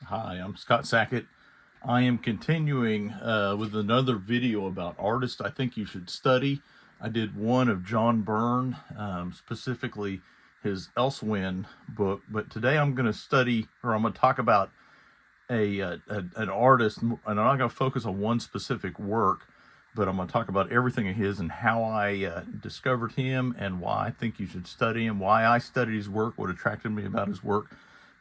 Hi, I'm Scott Sackett. I am continuing with another video about artists I think you should study. I did one of John Byrne, specifically his Elsewhere book, but today I'm going to study, or I'm going to talk about an artist, and I'm not going to focus on one specific work, but I'm going to talk about everything of his and how I discovered him and why I think you should study him, why I studied his work, what attracted me about his work,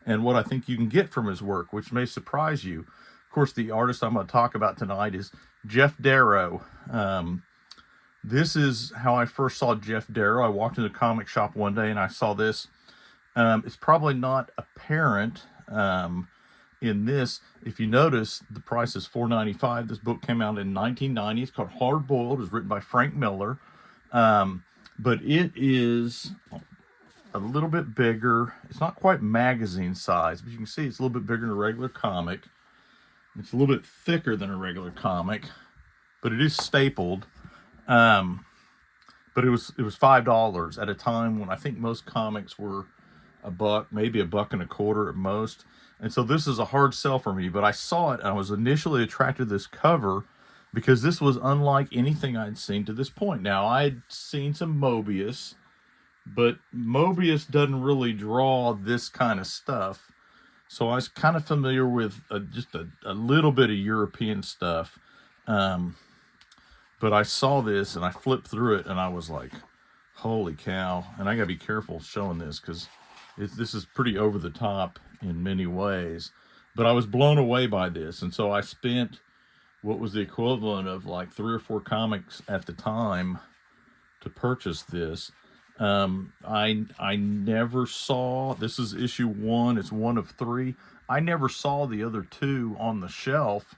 and what I think you can get from his work, which may surprise you. Of course, the artist I'm going to talk about tonight is Geof Darrow. This is how I first saw Geof Darrow. I walked into a comic shop one day and I saw this. It's probably not apparent in this. If you notice, the price is $4.95. This book came out in 1990. It's called Hard Boiled. It was written by Frank Miller. But it is a little bit bigger. It's not quite magazine size, but you can see it's a little bit bigger than a regular comic. It's a little bit thicker than a regular comic, but it is stapled. But it was $5 at a time when I think most comics were a buck, maybe a buck and a quarter at most. And so this is a hard sell for me, but I saw it and I was initially attracted to this cover because this was unlike anything I'd seen to this point. Now, I'd seen some Mobius, but Mobius doesn't really draw this kind of stuff. So I was kind of familiar with just a little bit of European stuff. But I saw this and I flipped through it and I was like, holy cow. And I got to be careful showing this because this is pretty over the top in many ways. But I was blown away by this. And so I spent what was the equivalent of like 3 or 4 comics at the time to purchase this. I never saw, this is issue 1, it's 1 of 3. I never saw the other 2 on the shelf.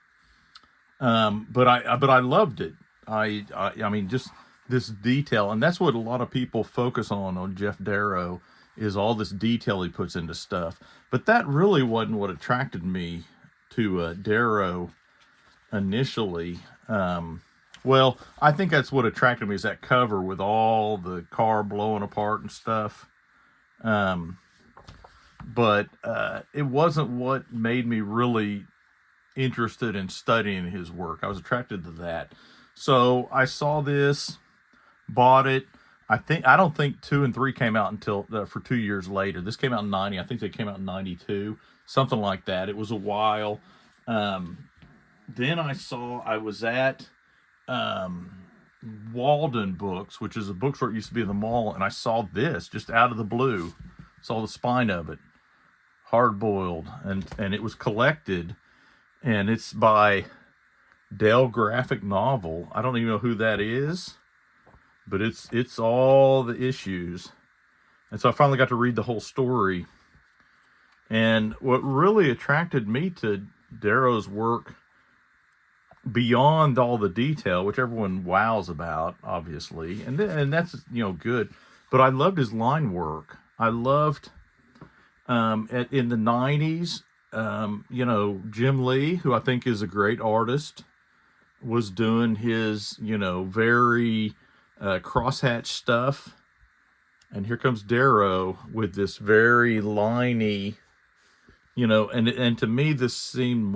But I loved it. I mean, just this detail, and that's what a lot of people focus on Geof Darrow, is all this detail he puts into stuff. But that really wasn't what attracted me to Darrow initially. Well, I think that's what attracted me, is that cover with all the car blowing apart and stuff. But it wasn't what made me really interested in studying his work. I was attracted to that. So I saw this, bought it. I don't think 2 and 3 came out until for 2 years later. This came out in 90. I think they came out in 92, something like that. It was a while. Then I was at Walden Books, which is a bookstore that used to be in the mall, and I saw this just out of the blue. Saw the spine of it, hard boiled, and it was collected, and it's by Dell Graphic Novel. I don't even know who that is, but it's all the issues. And so I finally got to read the whole story. And what really attracted me to Darrow's work, beyond all the detail, which everyone wows about, obviously, and that's good, but I loved his line work. I loved in the 90s, Jim Lee, who I think is a great artist, was doing his very crosshatch stuff, and here comes Darrow with this very liney, and to me this seemed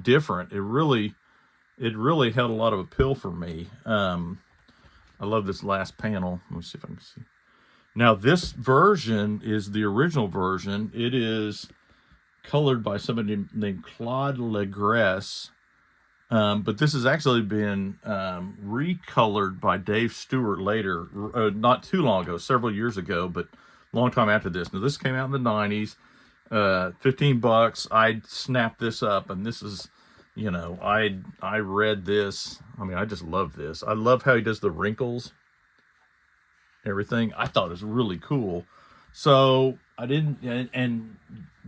different. It really held a lot of appeal for me. I love this last panel. Let me see if I can see. Now, this version is the original version. It is colored by somebody named Claude Legresse. But this has actually been recolored by Dave Stewart later, not too long ago, several years ago, but a long time after this. Now, this came out in the 90s, $15. I snapped this up, and this is, I read this. I mean, I just love this. I love how he does the wrinkles, everything. I thought it was really cool. So I didn't, and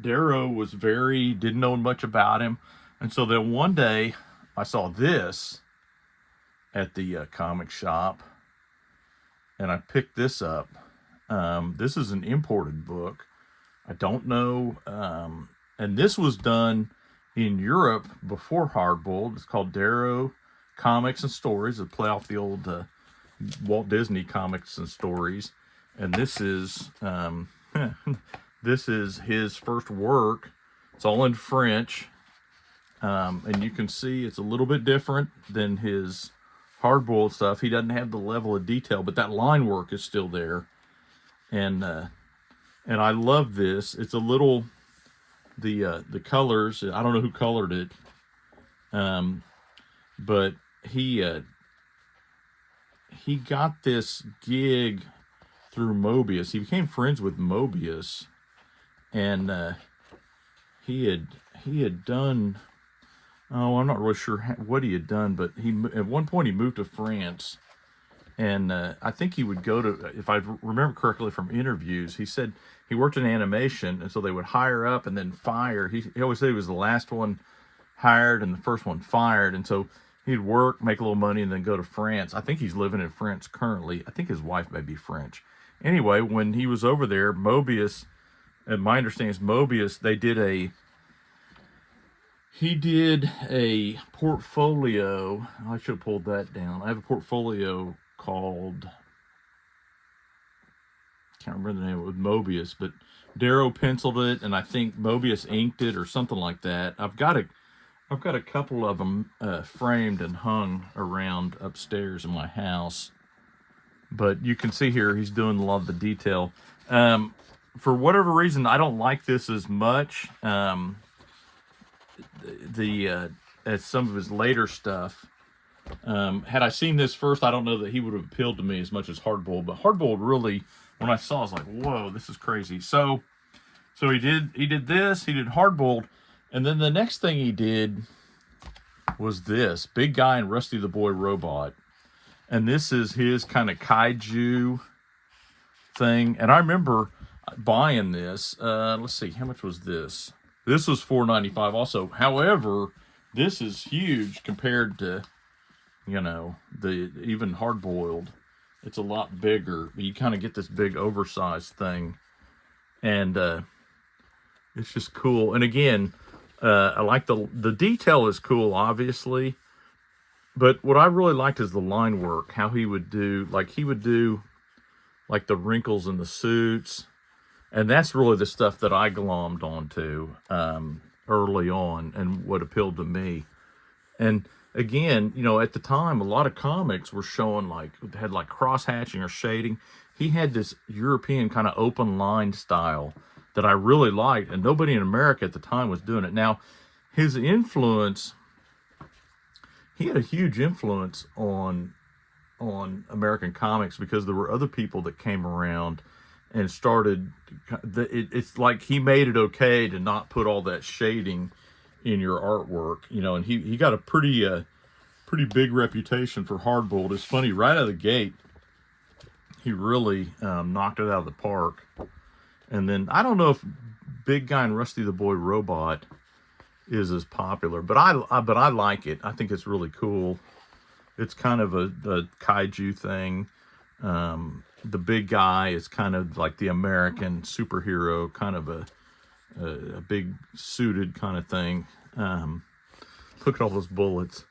Darrow didn't know much about him. And so then one day I saw this at the comic shop, and I picked this up. This is an imported book. I don't know. And this was done in Europe before Hardboiled. It's called Darrow Comics and Stories. It play off the old Walt Disney Comics and Stories. And this is this is his first work It's all in French. And you can see it's a little bit different than his hard-boiled stuff. He doesn't have the level of detail, but that line work is still there. And I love this. It's a little, the colors, I don't know who colored it, but he got this gig through Mobius. He became friends with Mobius, and he had done, oh, I'm not really sure what he had done, but at one point he moved to France, and I think he would go to, if I remember correctly from interviews, he said he worked in animation, and so they would hire up and then fire. He always said he was the last one hired and the first one fired, and so he'd work, make a little money, and then go to France. I think he's living in France currently. I think his wife may be French. Anyway, when he was over there, Mobius, and my understanding is Mobius, he did a portfolio. I should have pulled that down. I have a portfolio called, can't remember the name of it, with Mobius, but Darrow penciled it, and I think Mobius inked it or something like that. I've got a couple of them framed and hung around upstairs in my house. But you can see here he's doing a lot of the detail. For whatever reason, I don't like this as much. As some of his later stuff. Had I seen this first, I don't know that he would have appealed to me as much as Hardboiled. But Hardboiled really, when I saw it, I was like, whoa, this is crazy. So he did this, he did Hardboiled, and then the next thing he did was this Big Guy and Rusty the Boy Robot. And this is his kind of kaiju thing. And I remember buying this. Let's see, how much was this? This was $4.95 also. However, this is huge compared to, the even Hard-Boiled. It's a lot bigger. You kind of get this big oversized thing. And it's just cool. And again, I like the detail is cool, obviously. But what I really liked is the line work, how he would do the wrinkles in the suits. And that's really the stuff that I glommed onto early on and what appealed to me. And again, at the time, a lot of comics were showing had cross-hatching or shading. He had this European kind of open line style that I really liked, and nobody in America at the time was doing it. Now, his influence, he had a huge influence on American comics because there were other people that came around and started, it's like he made it okay to not put all that shading in your artwork, and he got a pretty big reputation for Hardboiled. It's funny, right out of the gate, he really knocked it out of the park. And then, I don't know if Big Guy and Rusty the Boy Robot is as popular, but I like it. I think it's really cool. It's kind of a kaiju thing. The Big Guy is kind of like the American superhero, kind of a big suited kind of thing. Look at all those bullets.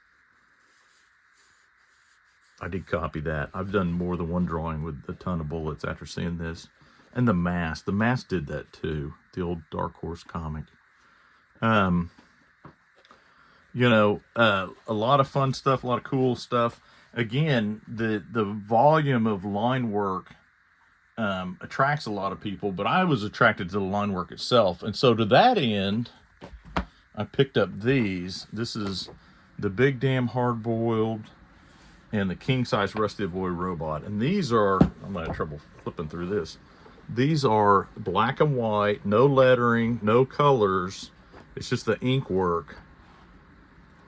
I did copy that. I've done more than one drawing with a ton of bullets after seeing this. And the Mask. The Mask did that too. The old Dark Horse comic. A lot of fun stuff, a lot of cool stuff. Again, the volume of line work attracts a lot of people, but I was attracted to the line work itself. And so to that end, I picked up these. This is the Big Damn Hard-Boiled and the King Size Rusty the Boy Robot. And these are, I'm going to have trouble flipping through this. These are black and white, no lettering, no colors. It's just the ink work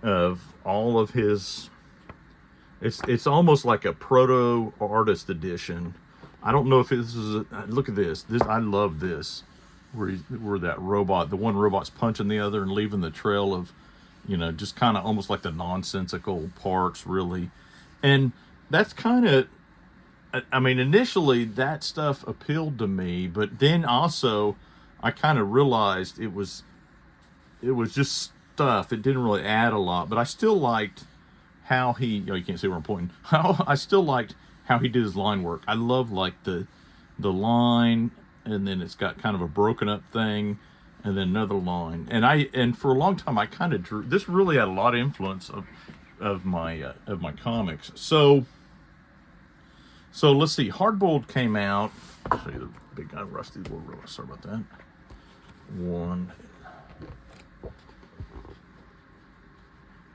of all of his. It's almost like a proto artist edition. I don't know if this is look at this. I love this. Where that robot, the one robot's punching the other and leaving the trail of, just kind of almost like the nonsensical parts, really. And that's kind of, initially that stuff appealed to me, but then also I kind of realized it was just stuff. It didn't really add a lot, but I still liked how he, you can't see where I'm pointing. I still liked how he did his line work. I love the line, and then it's got kind of a broken up thing, and then another line. And for a long time I kind of drew. This really had a lot of influence of my comics. So let's see. Hardboiled came out. I'll show you the big guy, Rusty the Little Roller. Sorry about that. One.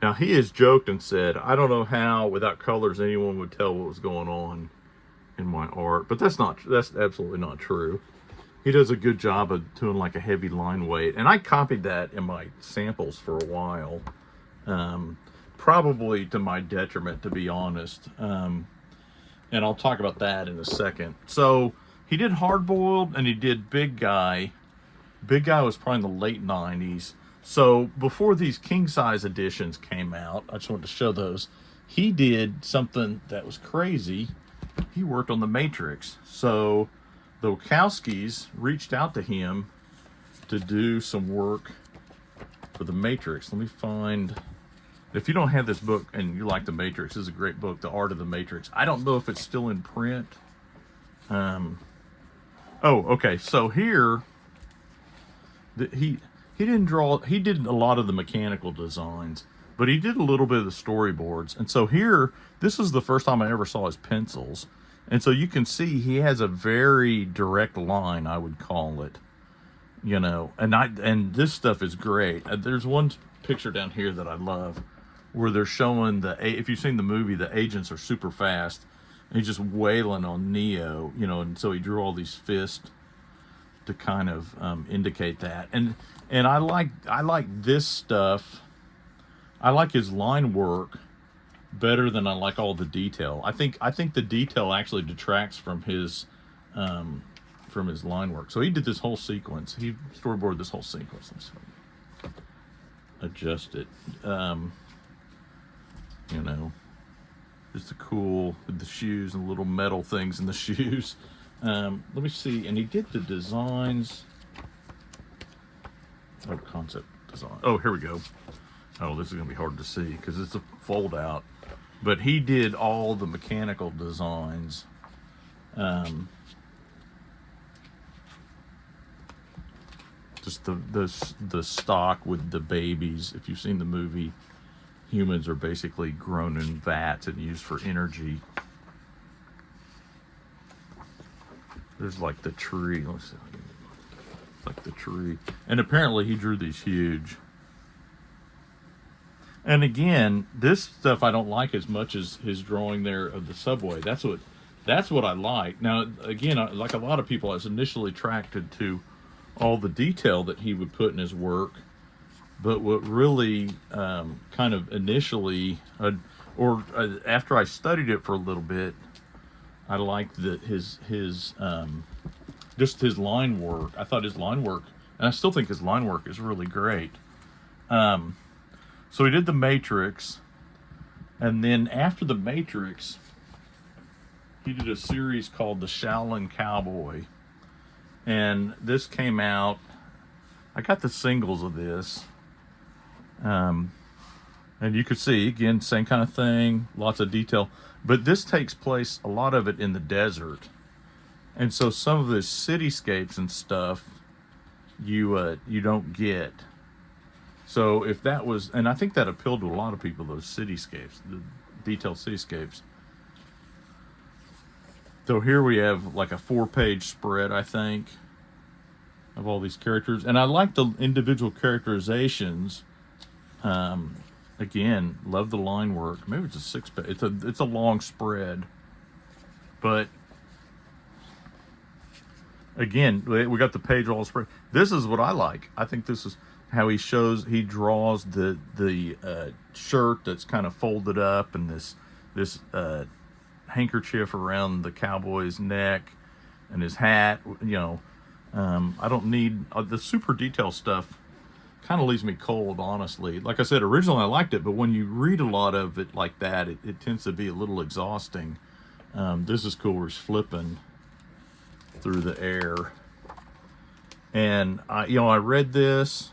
Now he has joked and said, I don't know how without colors anyone would tell what was going on in my art, but that's absolutely not true. He does a good job of doing like a heavy line weight, and I copied that in my samples for a while, probably to my detriment, to be honest. And I'll talk about that in a second. So he did Hardboiled and he did Big Guy. Big Guy was probably in the late 90s. So before these king size editions came out, I just wanted to show those. He did something that was crazy. He worked on The Matrix. So the Wachowskis reached out to him to do some work for The Matrix. Let me find. If you don't have this book and you like The Matrix, this is a great book, The Art of the Matrix. I don't know if it's still in print. Oh, okay. So here, he didn't draw. He did a lot of the mechanical designs, but he did a little bit of the storyboards. And so here, this is the first time I ever saw his pencils. And so you can see he has a very direct line, I would call it. You know, and this stuff is great. There's one picture down here that I love, where they're showing if you've seen the movie, the agents are super fast, and he's just wailing on Neo, you know, and so he drew all these fists to kind of indicate that. And I like this stuff. I like his line work better than I like all the detail. I think the detail actually detracts from his line work. So he did this whole sequence. He storyboarded this whole sequence. Let's adjust it. You know, just a cool with the shoes and little metal things in the shoes. Let me see. And he did the designs. Oh, concept design. Oh, here we go. Oh, this is going to be hard to see because it's a fold out. But he did all the mechanical designs. Just the stock with the babies. If you've seen the movie, humans are basically grown in vats and used for energy. There's like the tree. Let's see. It's like the tree. And apparently he drew these huge. And again, this stuff I don't like as much as his drawing there of the subway. That's what I like. Now, again, like a lot of people, I was initially attracted to all the detail that he would put in his work. But what really kind of initially, after I studied it for a little bit, I liked that his just his line work. I thought his line work, and I still think his line work is really great. So he did The Matrix, and then after The Matrix, he did a series called The Shaolin Cowboy, and this came out. I got the singles of this, and you could see again same kind of thing, lots of detail. But this takes place, a lot of it in the desert, and so some of the cityscapes and stuff you don't get. So if that was, and I think that appealed to a lot of people, those cityscapes, the detailed cityscapes. So here we have like a 4-page spread, I think, of all these characters, and I like the individual characterizations. Again, love the line work. Maybe it's a 6-page. It's a long spread, but again, we got the page all spread. This is what I like. I think this is how he draws the shirt that's kind of folded up, and this handkerchief around the cowboy's neck, and his hat. You know, I don't need the super detail stuff. Kind of leaves me cold, honestly. Like I said, originally I liked it, but when you read a lot of it like that, it tends to be a little exhausting. This is cool. Where he's flipping through the air, and I read this,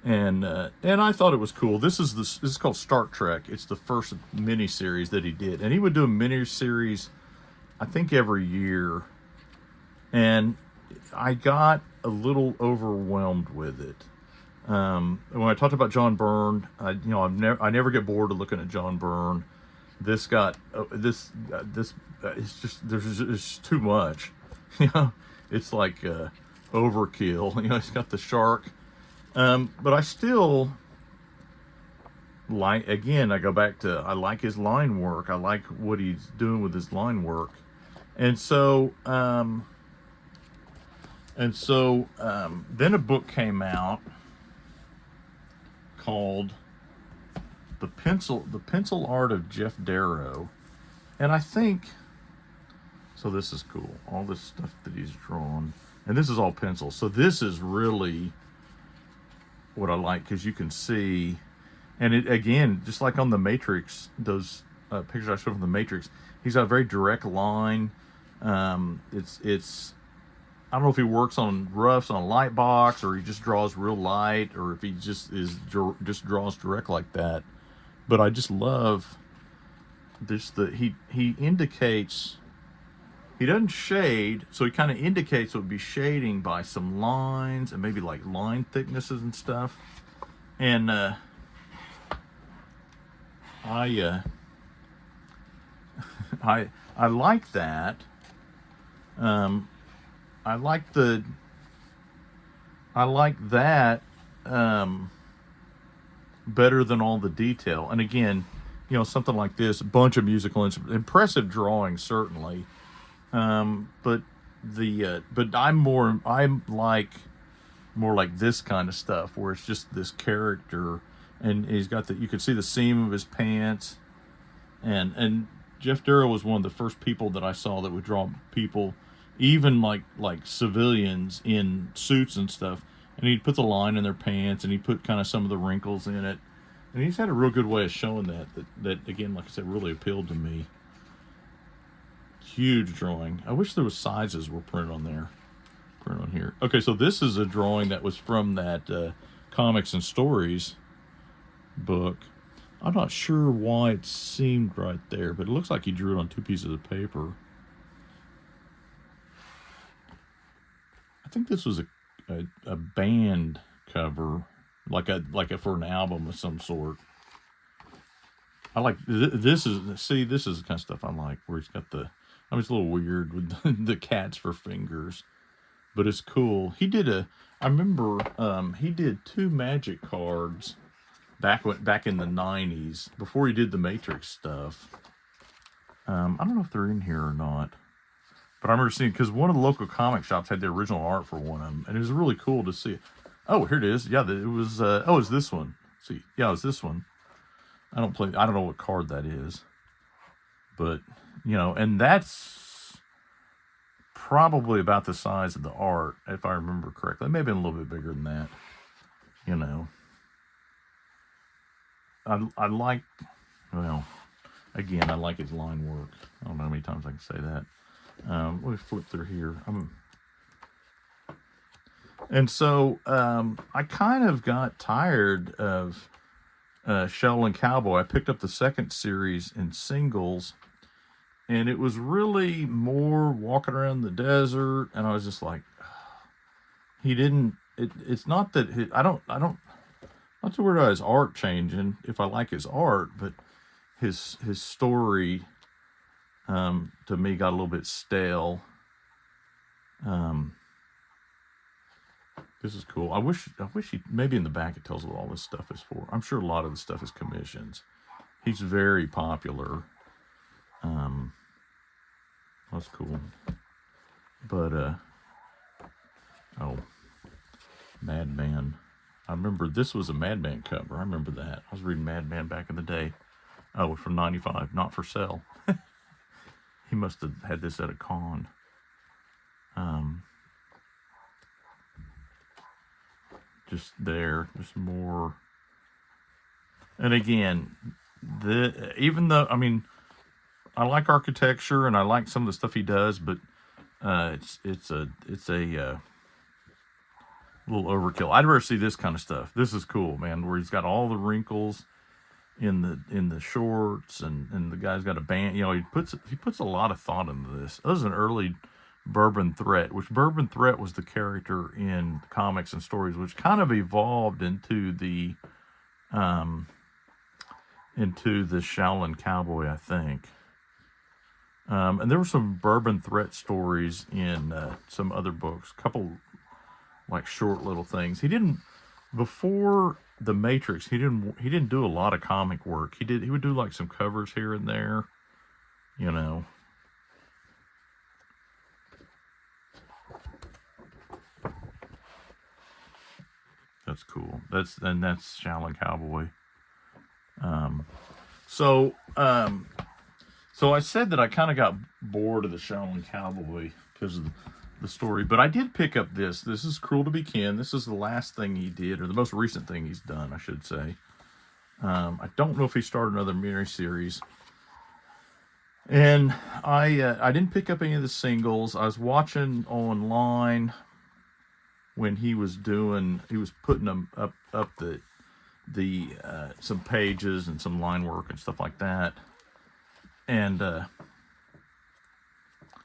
and I thought it was cool. This is called Star Trek. It's the first miniseries that he did, and he would do a miniseries, I think, every year. And I got a little overwhelmed with it. When I talked about John Byrne, I never get bored of looking at John Byrne. This got this it's just there's too much, you know. It's like overkill. You know, he's got the shark, but I still like. Again, I go back to I like his line work. I like what he's doing with his line work, and so then a book came out called the pencil art of Geof Darrow, and I think so. This is cool. All this stuff that he's drawn, and this is all pencil. So this is really what I like because you can see, and it again, just like on the Matrix, those pictures I showed from the Matrix, he's got a very direct line. It's I don't know if he works on roughs on a light box or he just draws real light or if he just draws direct like that. But I just love this. He indicates, he doesn't shade, so he kind of indicates what would be shading by some lines and maybe like line thicknesses and stuff. And I I like that. I like that better than all the detail. And again, something like this, a bunch of musical instruments, impressive drawing certainly. But I'm like more like this kind of stuff where it's just this character, and he's got you can see the seam of his pants, and Geof Darrow was one of the first people that I saw that would draw people, even like civilians in suits and stuff, and he'd put the line in their pants and he'd put kind of some of the wrinkles in it, and he's had a real good way of showing that again, like I said, really appealed to me. Huge drawing. I wish there was sizes were printed on there. Print on here. Okay, so this is a drawing that was from that Comics and Stories book. I'm not sure why it seemed right there, but it looks like he drew it on 2 pieces of paper. I think this was a band cover, like a for an album of some sort. I like this is the kind of stuff I like, where he's got it's a little weird with the cats for fingers, but it's cool. I remember he did 2 magic cards back in the 90s before he did the Matrix stuff. I don't know if they're in here or not. But I remember seeing, because one of the local comic shops had the original art for one of them, and it was really cool to see. Oh, here it is. Yeah, it was. It's this one. See, yeah, it's this one. I don't know what card that is, but and that's probably about the size of the art, if I remember correctly. It may have been a little bit bigger than that. I like. Well, again, I like his line work. I don't know how many times I can say that. Let me flip through here. And so I kind of got tired of Shell and Cowboy. I picked up the second series in singles, and it was really more walking around the desert, and I was just like, he didn't. It's not that I don't. Not too worried about his art changing if I like his art, but his story. To me, got a little bit stale. This is cool. I wish he, maybe in the back it tells what all this stuff is for. I'm sure a lot of the stuff is commissions. He's very popular. That's cool. But Madman. I remember this was a Madman cover. I remember that. I was reading Madman back in the day. Oh, from '95, not for sale. He must have had this at a con. Just more. And again, even though I like architecture and I like some of the stuff he does, but it's a little overkill. I'd rather see this kind of stuff. This is cool, man, where he's got all the wrinkles in the shorts, and the guy's got a band. He puts a lot of thought into this. This is an early Bourbon Threat, which Bourbon Threat was the character in comics and stories, which kind of evolved into the Shaolin Cowboy, I think. And there were some Bourbon Threat stories in some other books, a couple like short little things. He didn't before the Matrix. He didn't do a lot of comic work. He would do like some covers here and there, you know. That's cool. That's Shaolin Cowboy. So I said that I kind of got bored of the Shaolin Cowboy because of the story, but I did pick up this. This is Cruel to Be Kin. This is the last thing he did, or the most recent thing he's done, I should say. I don't know if he started another miniseries. And I didn't pick up any of the singles. I was watching online when he was putting them up the some pages and some line work and stuff like that. And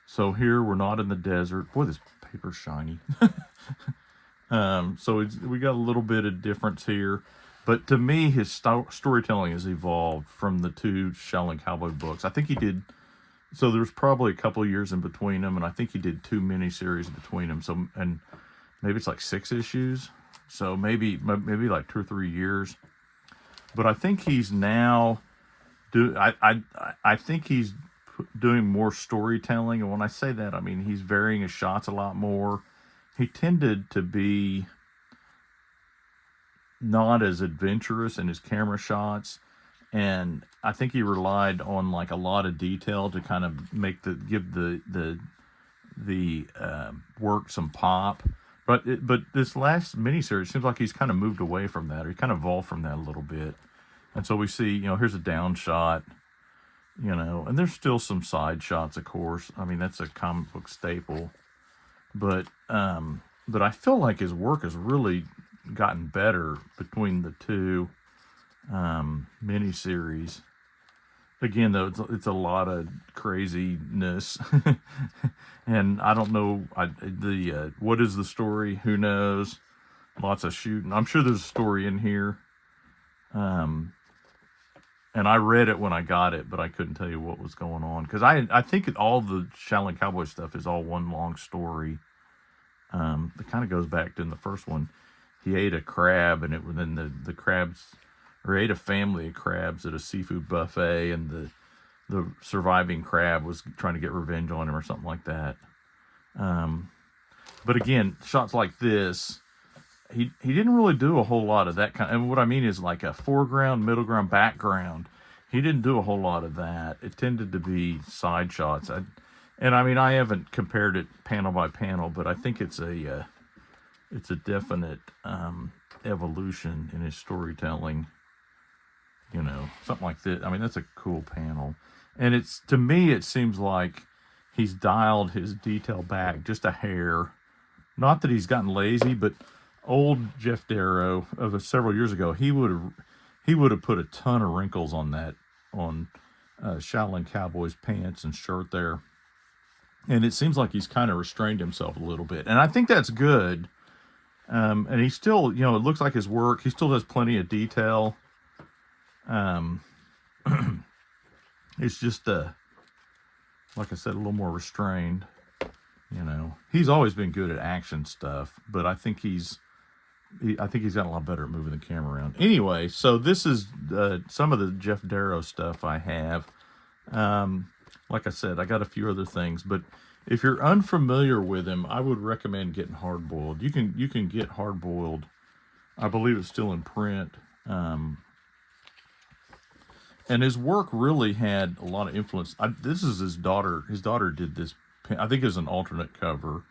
so here we're not in the desert. Boy, this paper's shiny. So we got a little bit of difference here. But to me, his storytelling has evolved from the two Shaolin Cowboy books. I think he did. So there's probably a couple of years in between them, and I think he did 2 miniseries between them. So, and maybe it's like 6 issues. So maybe like 2 or 3 years. But I think he's now I think he's doing more storytelling, and when I say that, I mean he's varying his shots a lot more. He tended to be not as adventurous in his camera shots, and I think he relied on like a lot of detail to kind of give the work some pop. But this last miniseries seems like he's kind of moved away from that, or he kind of evolved from that a little bit. And so we see, here's a down shot, and there's still some side shots, of course. I mean, that's a comic book staple. But I feel like his work has really gotten better between the two miniseries. Again, though, it's a lot of craziness. And I don't know, what is the story? Who knows? Lots of shooting. I'm sure there's a story in here. And I read it when I got it, but I couldn't tell you what was going on. Because I think all the Shaolin Cowboy stuff is all one long story. It kind of goes back to in the first one. He ate a crab, and then the crabs, or ate a family of crabs at a seafood buffet, and the surviving crab was trying to get revenge on him or something like that. But again, shots like this, he didn't really do a whole lot of that kind. And what I mean is like a foreground, middle ground, background. He didn't do a whole lot of that. It tended to be side shots. I haven't compared it panel by panel, but I think it's a definite evolution in his storytelling. Something like this. I mean, that's a cool panel. And to me, it seems like he's dialed his detail back just a hair. Not that he's gotten lazy, but old Geof Darrow of several years ago, he would have put a ton of wrinkles on Shaolin Cowboy's pants and shirt there. And it seems like he's kind of restrained himself a little bit. And I think that's good. And he still, it looks like his work, he still has plenty of detail. It's just, like I said, a little more restrained. He's always been good at action stuff, but I think he's gotten a lot better at moving the camera around. Anyway, so this is some of the Geof Darrow stuff I have. Like I said, I got a few other things, but if you're unfamiliar with him, I would recommend getting Hard Boiled. You can get Hard Boiled. I believe it's still in print. And his work really had a lot of influence. This is his daughter. His daughter did this. I think it's an alternate cover.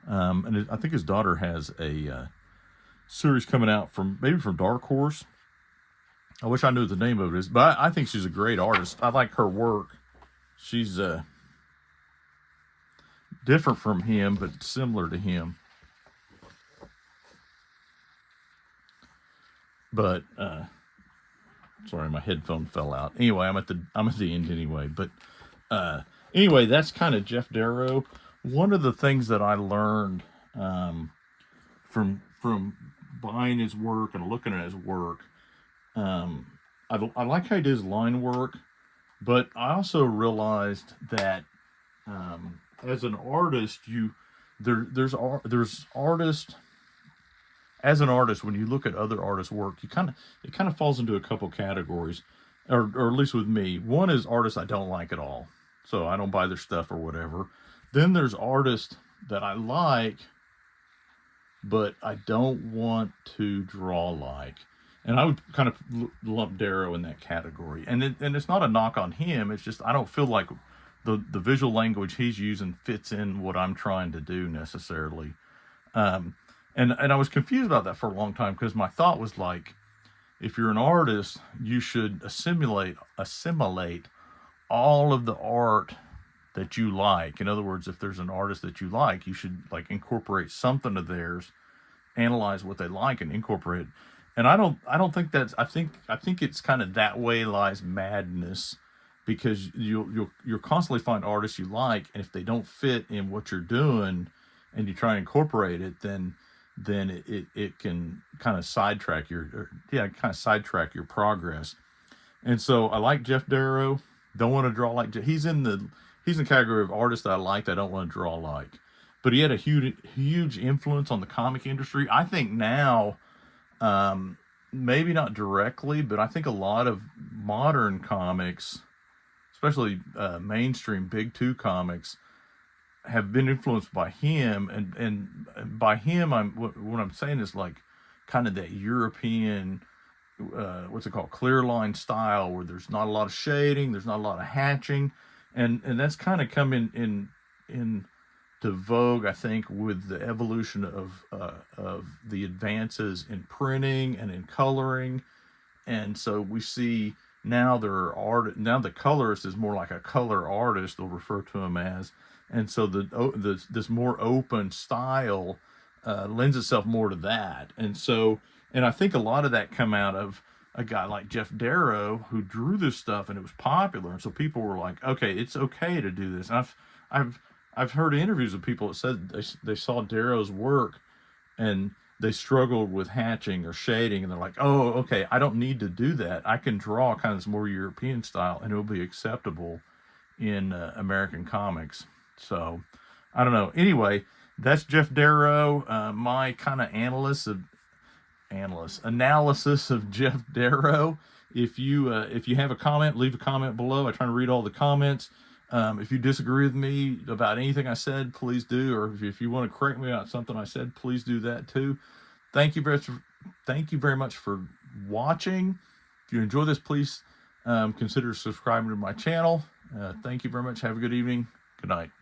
I think his daughter has a series coming out from Dark Horse. I wish I knew what the name of it is, but I think she's a great artist. I like her work. She's different from him, but similar to him. But sorry, my headphone fell out. Anyway, I'm at the end anyway. But anyway, that's kind of Geof Darrow. One of the things that I learned from buying his work and looking at his work, um, I like how he does line work, but I also realized that as an artist, there's artists. As an artist, when you look at other artists' work, it kind of falls into a couple categories, or at least with me. One is artists I don't like at all, so I don't buy their stuff or whatever. Then there's artists that I like, but I don't want to draw like. And I would kind of lump Darrow in that category. And it's not a knock on him. It's just I don't feel like the visual language he's using fits in what I'm trying to do necessarily. Um, and I was confused about that for a long time because my thought was like, if you're an artist, you should assimilate all of the art that you like. In other words, if there's an artist that you like, you should like incorporate something of theirs, analyze what they like, and incorporate it. And I don't think that's. I think it's kind of that way lies madness, because you'll constantly find artists you like, and if they don't fit in what you're doing, and you try and incorporate it, then it can kind of sidetrack sidetrack your progress. And so I like Geof Darrow. Don't want to draw like he's in the category of artists that I like that I don't want to draw like. But he had a huge influence on the comic industry. I think now, maybe not directly, but I think a lot of modern comics, especially mainstream Big Two comics, have been influenced by him. And by him, what I'm saying is like kind of that European, what's it called, clear line style, where there's not a lot of shading, there's not a lot of hatching, and that's kind of come in to vogue, I think, with the evolution of the advances in printing and in coloring. And so we see now now the colorist is more like a color artist, they'll refer to him as. And so this more open style lends itself more to that. And I think a lot of that come out of a guy like Geof Darrow, who drew this stuff and it was popular, and so people were like, okay, it's okay to do this. And I've heard interviews of people that said they saw Darrow's work and they struggled with hatching or shading, and they're like, oh, okay, I don't need to do that. I can draw kind of this more European style, and it will be acceptable in American comics. So I don't know. Anyway, that's Geof Darrow. My kind of analysis of Geof Darrow. If you have a comment, leave a comment below. I try to read all the comments. If you disagree with me about anything I said, please do. Or if you want to correct me about something I said, please do that too. Thank you very much for watching. If you enjoy this, please consider subscribing to my channel. Thank you very much. Have a good evening. Good night.